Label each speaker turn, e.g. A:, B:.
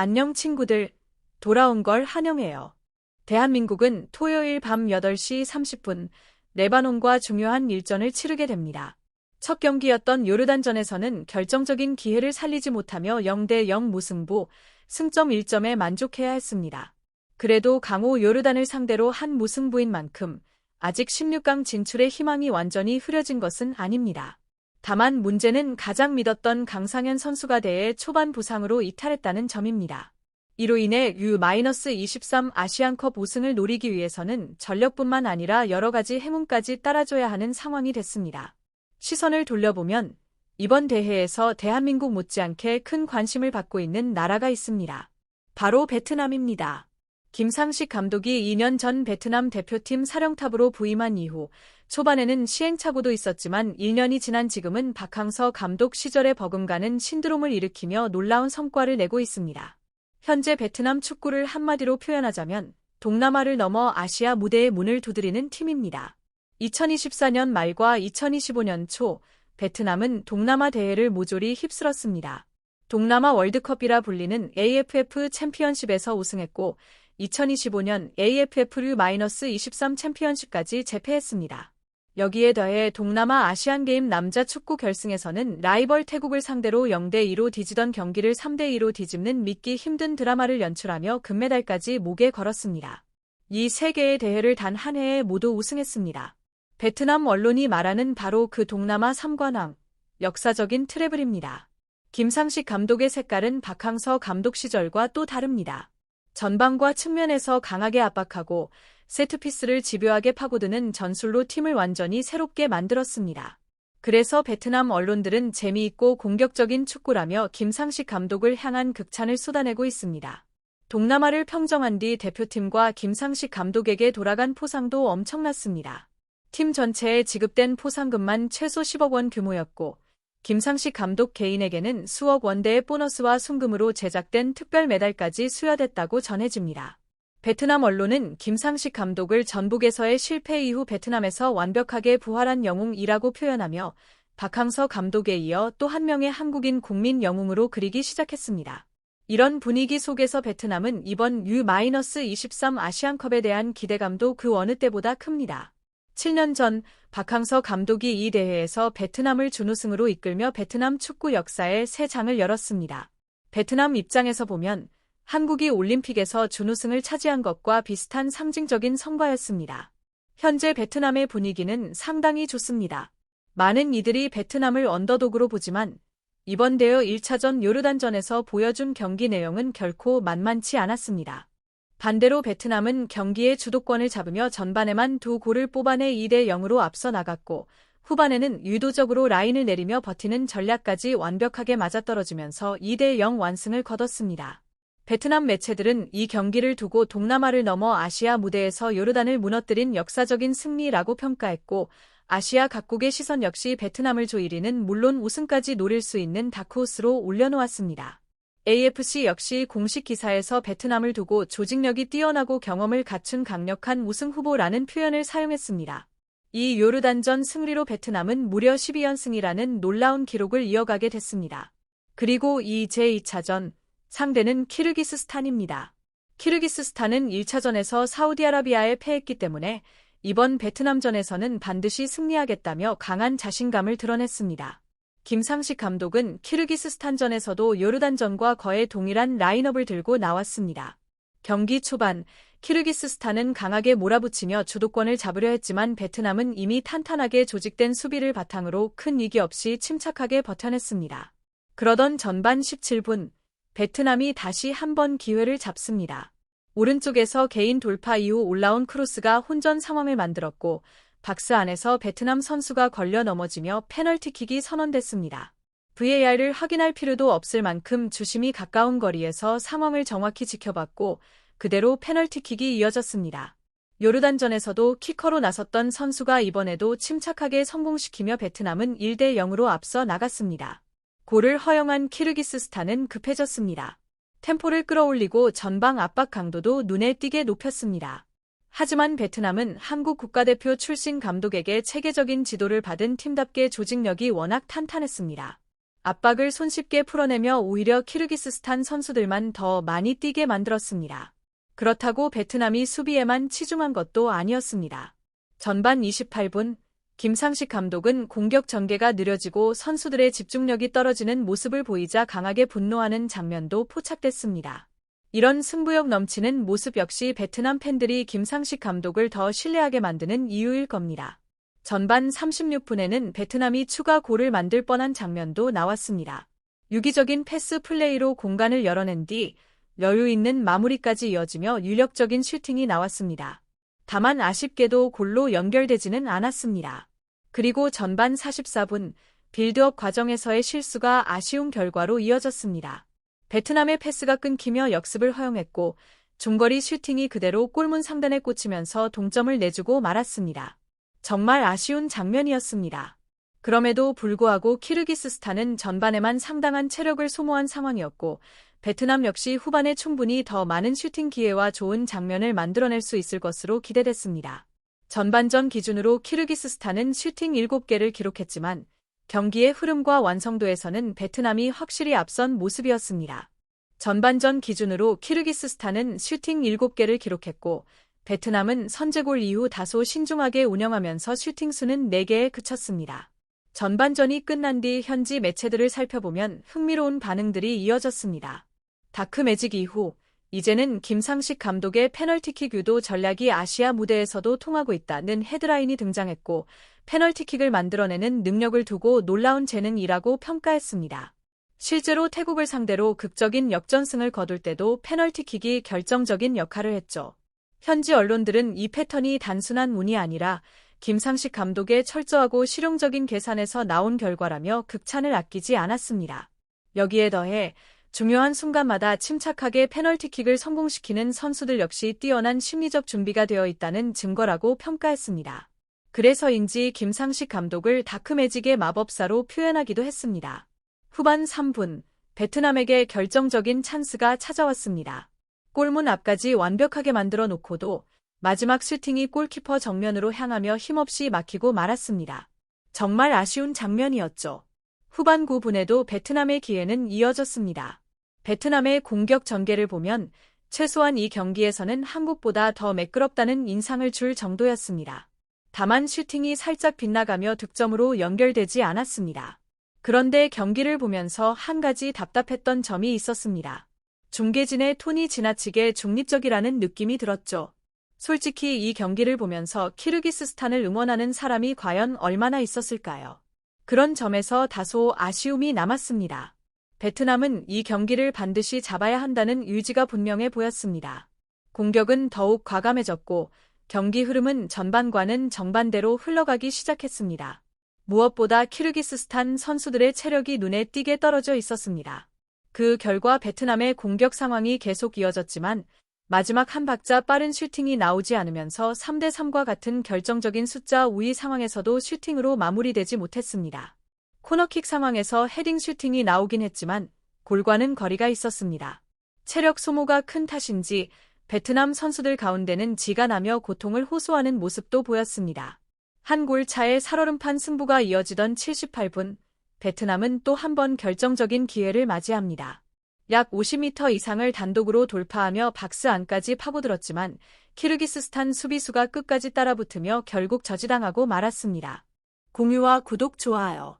A: 안녕 친구들, 돌아온 걸 환영해요. 대한민국은 토요일 밤 8시 30분 레바논과 중요한 일전을 치르게 됩니다. 첫 경기였던 요르단전에서는 결정적인 기회를 살리지 못하며 0대0 무승부, 승점 1점에 만족해야 했습니다. 그래도 강호 요르단을 상대로 한 무승부인 만큼 아직 16강 진출의 희망이 완전히 흐려진 것은 아닙니다. 다만 문제는 가장 믿었던 강상현 선수가 대회 초반 부상으로 이탈했다는 점입니다. 이로 인해 U-23 아시안컵 우승을 노리기 위해서는 전력뿐만 아니라 여러 가지 행운까지 따라줘야 하는 상황이 됐습니다. 시선을 돌려보면 이번 대회에서 대한민국 못지않게 큰 관심을 받고 있는 나라가 있습니다. 바로 베트남입니다. 김상식 감독이 2년 전 베트남 대표팀 사령탑으로 부임한 이후 초반에는 시행착오도 있었지만 1년이 지난 지금은 박항서 감독 시절에 버금가는 신드롬을 일으키며 놀라운 성과를 내고 있습니다. 현재 베트남 축구를 한마디로 표현하자면 동남아를 넘어 아시아 무대의 문을 두드리는 팀입니다. 2024년 말과 2025년 초 베트남은 동남아 대회를 모조리 휩쓸었습니다. 동남아 월드컵이라 불리는 AFF 챔피언십에서 우승했고 2025년 AFF U-23 챔피언십까지 재패했습니다. 여기에 더해 동남아 아시안게임 남자 축구 결승에서는 라이벌 태국을 상대로 0대2로 뒤지던 경기를 3대2로 뒤집는 믿기 힘든 드라마를 연출하며 금메달까지 목에 걸었습니다. 이 세 개의 대회를 단 한 해에 모두 우승했습니다. 베트남 언론이 말하는 바로 그 동남아 3관왕, 역사적인 트래블입니다. 김상식 감독의 색깔은 박항서 감독 시절과 또 다릅니다. 전방과 측면에서 강하게 압박하고 세트피스를 집요하게 파고드는 전술로 팀을 완전히 새롭게 만들었습니다. 그래서 베트남 언론들은 재미있고 공격적인 축구라며 김상식 감독을 향한 극찬을 쏟아내고 있습니다. 동남아를 평정한 뒤 대표팀과 김상식 감독에게 돌아간 포상도 엄청났습니다. 팀 전체에 지급된 포상금만 최소 10억 원 규모였고 김상식 감독 개인에게는 수억 원대의 보너스와 순금으로 제작된 특별 메달까지 수여됐다고 전해집니다. 베트남 언론은 김상식 감독을 전북에서의 실패 이후 베트남에서 완벽하게 부활한 영웅이라고 표현하며 박항서 감독에 이어 또 한 명의 한국인 국민 영웅으로 그리기 시작했습니다. 이런 분위기 속에서 베트남은 이번 U-23 아시안컵에 대한 기대감도 그 어느 때보다 큽니다. 7년 전 박항서 감독이 이 대회에서 베트남을 준우승으로 이끌며 베트남 축구 역사의 새 장을 열었습니다. 베트남 입장에서 보면 한국이 올림픽에서 준우승을 차지한 것과 비슷한 상징적인 성과였습니다. 현재 베트남의 분위기는 상당히 좋습니다. 많은 이들이 베트남을 언더독으로 보지만 이번 대회 1차전 요르단전에서 보여준 경기 내용은 결코 만만치 않았습니다. 반대로 베트남은 경기의 주도권을 잡으며 전반에만 2골을 뽑아내 2대0으로 앞서 나갔고 후반에는 유도적으로 라인을 내리며 버티는 전략까지 완벽하게 맞아떨어지면서 2대0 완승을 거뒀습니다. 베트남 매체들은 이 경기를 두고 동남아를 넘어 아시아 무대에서 요르단을 무너뜨린 역사적인 승리라고 평가했고 아시아 각국의 시선 역시 베트남을 조이리는 물론 우승까지 노릴 수 있는 다크호스로 올려놓았습니다. AFC 역시 공식 기사에서 베트남을 두고 조직력이 뛰어나고 경험을 갖춘 강력한 우승 후보라는 표현을 사용했습니다. 이 요르단전 승리로 베트남은 무려 12연승이라는 놀라운 기록을 이어가게 됐습니다. 그리고 이 제2차전, 상대는 키르기스스탄입니다. 키르기스스탄은 1차전에서 사우디아라비아에 패했기 때문에 이번 베트남전에서는 반드시 승리하겠다며 강한 자신감을 드러냈습니다. 김상식 감독은 키르기스스탄전에서도 요르단전과 거의 동일한 라인업을 들고 나왔습니다. 경기 초반 키르기스스탄은 강하게 몰아붙이며 주도권을 잡으려 했지만 베트남은 이미 탄탄하게 조직된 수비를 바탕으로 큰 위기 없이 침착하게 버텨냈습니다. 그러던 전반 17분 베트남이 다시 한번 기회를 잡습니다. 오른쪽에서 개인 돌파 이후 올라온 크로스가 혼전 상황을 만들었고 박스 안에서 베트남 선수가 걸려 넘어지며 페널티킥이 선언됐습니다. VAR을 확인할 필요도 없을 만큼 주심이 가까운 거리에서 상황을 정확히 지켜봤고 그대로 페널티킥이 이어졌습니다. 요르단전에서도 키커로 나섰던 선수가 이번에도 침착하게 성공시키며 베트남은 1대0으로 앞서 나갔습니다. 골을 허용한 키르기스스탄은 급해졌습니다. 템포를 끌어올리고 전방 압박 강도도 눈에 띄게 높였습니다. 하지만 베트남은 한국 국가대표 출신 감독에게 체계적인 지도를 받은 팀답게 조직력이 워낙 탄탄했습니다. 압박을 손쉽게 풀어내며 오히려 키르기스스탄 선수들만 더 많이 뛰게 만들었습니다. 그렇다고 베트남이 수비에만 치중한 것도 아니었습니다. 전반 28분, 김상식 감독은 공격 전개가 느려지고 선수들의 집중력이 떨어지는 모습을 보이자 강하게 분노하는 장면도 포착됐습니다. 이런 승부욕 넘치는 모습 역시 베트남 팬들이 김상식 감독을 더 신뢰하게 만드는 이유일 겁니다. 전반 36분에는 베트남이 추가 골을 만들 뻔한 장면도 나왔습니다. 유기적인 패스 플레이로 공간을 열어낸 뒤 여유 있는 마무리까지 이어지며 유력적인 슈팅이 나왔습니다. 다만 아쉽게도 골로 연결되지는 않았습니다. 그리고 전반 44분 빌드업 과정에서의 실수가 아쉬운 결과로 이어졌습니다. 베트남의 패스가 끊기며 역습을 허용했고 중거리 슈팅이 그대로 골문 상단에 꽂히면서 동점을 내주고 말았습니다. 정말 아쉬운 장면이었습니다. 그럼에도 불구하고 키르기스스탄은 전반에만 상당한 체력을 소모한 상황이었고 베트남 역시 후반에 충분히 더 많은 슈팅 기회와 좋은 장면을 만들어낼 수 있을 것으로 기대됐습니다. 전반전 기준으로 키르기스스탄은 슈팅 7개를 기록했지만 경기의 흐름과 완성도에서는 베트남이 확실히 앞선 모습이었습니다. 전반전 기준으로 키르기스스탄은 슈팅 7개를 기록했고 베트남은 선제골 이후 다소 신중하게 운영하면서 슈팅 수는 4개에 그쳤습니다. 전반전이 끝난 뒤 현지 매체들을 살펴보면 흥미로운 반응들이 이어졌습니다. 다크매직 이후 이제는 김상식 감독의 페널티킥 유도 전략이 아시아 무대에서도 통하고 있다는 헤드라인이 등장했고 페널티킥을 만들어내는 능력을 두고 놀라운 재능이라고 평가했습니다. 실제로 태국을 상대로 극적인 역전승을 거둘 때도 페널티킥이 결정적인 역할을 했죠. 현지 언론들은 이 패턴이 단순한 운이 아니라 김상식 감독의 철저하고 실용적인 계산에서 나온 결과라며 극찬을 아끼지 않았습니다. 여기에 더해 중요한 순간마다 침착하게 페널티킥을 성공시키는 선수들 역시 뛰어난 심리적 준비가 되어 있다는 증거라고 평가했습니다. 그래서인지 김상식 감독을 다크매직의 마법사로 표현하기도 했습니다. 후반 3분, 베트남에게 결정적인 찬스가 찾아왔습니다. 골문 앞까지 완벽하게 만들어 놓고도 마지막 슈팅이 골키퍼 정면으로 향하며 힘없이 막히고 말았습니다. 정말 아쉬운 장면이었죠. 후반 9분에도 베트남의 기회는 이어졌습니다. 베트남의 공격 전개를 보면 최소한 이 경기에서는 한국보다 더 매끄럽다는 인상을 줄 정도였습니다. 다만 슈팅이 살짝 빗나가며 득점으로 연결되지 않았습니다. 그런데 경기를 보면서 한 가지 답답했던 점이 있었습니다. 중계진의 톤이 지나치게 중립적이라는 느낌이 들었죠. 솔직히 이 경기를 보면서 키르기스스탄을 응원하는 사람이 과연 얼마나 있었을까요? 그런 점에서 다소 아쉬움이 남았습니다. 베트남은 이 경기를 반드시 잡아야 한다는 의지가 분명해 보였습니다. 공격은 더욱 과감해졌고 경기 흐름은 전반과는 정반대로 흘러가기 시작했습니다. 무엇보다 키르기스스탄 선수들의 체력이 눈에 띄게 떨어져 있었습니다. 그 결과 베트남의 공격 상황이 계속 이어졌지만 마지막 한 박자 빠른 슈팅이 나오지 않으면서 3대3과 같은 결정적인 숫자 우위 상황에서도 슈팅으로 마무리되지 못했습니다. 코너킥 상황에서 헤딩 슈팅이 나오긴 했지만 골과는 거리가 있었습니다. 체력 소모가 큰 탓인지 베트남 선수들 가운데는 지가 나며 고통을 호소하는 모습도 보였습니다. 한 골 차의 살얼음판 승부가 이어지던 78분, 베트남은 또 한 번 결정적인 기회를 맞이합니다. 약 50m 이상을 단독으로 돌파하며 박스 안까지 파고들었지만 키르기스스탄 수비수가 끝까지 따라붙으며 결국 저지당하고 말았습니다. 공유와 구독, 좋아요.